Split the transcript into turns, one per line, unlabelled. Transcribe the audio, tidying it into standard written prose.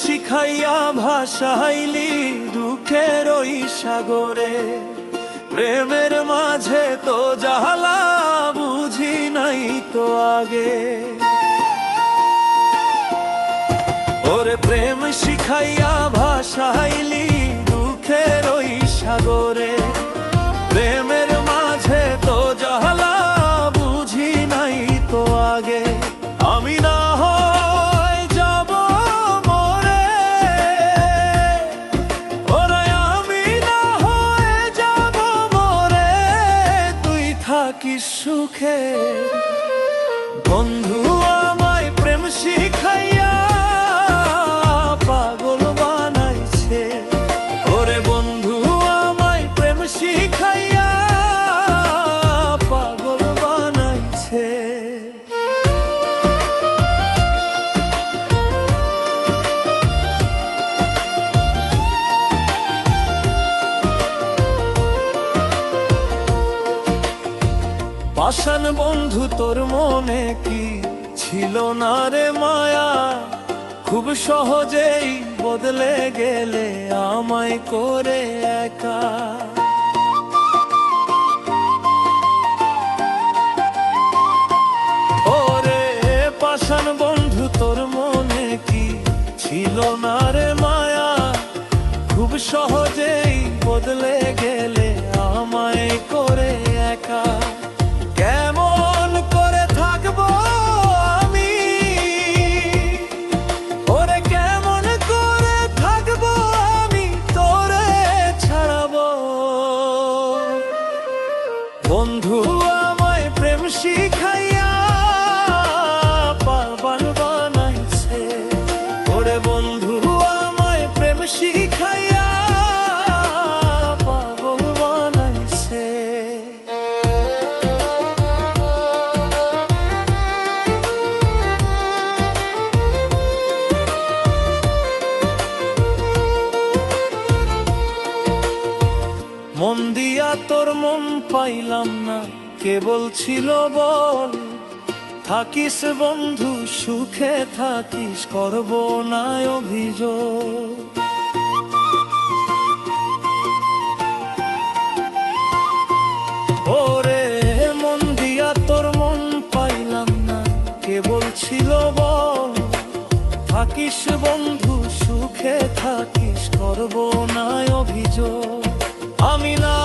শিখাইয়া ভাসাইলি দুঃখের ওই সাগরে, প্রেমের মাঝে তো জ্বালা বুঝি নাই তো আগে। ওরে প্রেম শিখাইয়া ভাসাইলি দুঃখের ওই সাগরে, প্রেমের মাঝে তো জ্বালা বুঝি নাই তো আগে। আমি না হয় যাব মরে, ওরে আমি না হয় যাব মরে, তুই থাকিস সুখে। বন্ধু আমায় প্রেম শিখাইয়া পাগল বানাইছে, ওরে বন্ধু আমায় প্রেম শিখাইয়া পাগল বানাইছে। পাষাণ বন্ধু তোর মনে কি ছিল না রে মায়া, খুব সহজেই বদলে গেলে আমায় করে একা। ওরে পাষাণ বন্ধু তোর মনে কি ছিল না রে মায়া, খুব সহজেই বদলে গেলে আমায় করে একা। কেমন করে থাকবো আমি, ওরে কেমন করে থাকবো আমি তোরে ছাড়াবো। বন্ধু আমায় প্রেম শিখাইয়া পাগল বানাইছে, ওরে বন্ধু আমায় প্রেম শিখাইয়া পাগল বানাইছে। মন দিয়া তোর মন পাইলাম না, কেবল ছিল বল থাকিস বন্ধু সুখে থাকিস, করব না অভিযোগ। ওরে মন দিয়া তোর মন পাইলাম না, কেবল ছিল বল থাকিস বন্ধু সুখে থাকিস, করব না অভিযোগ। আমি না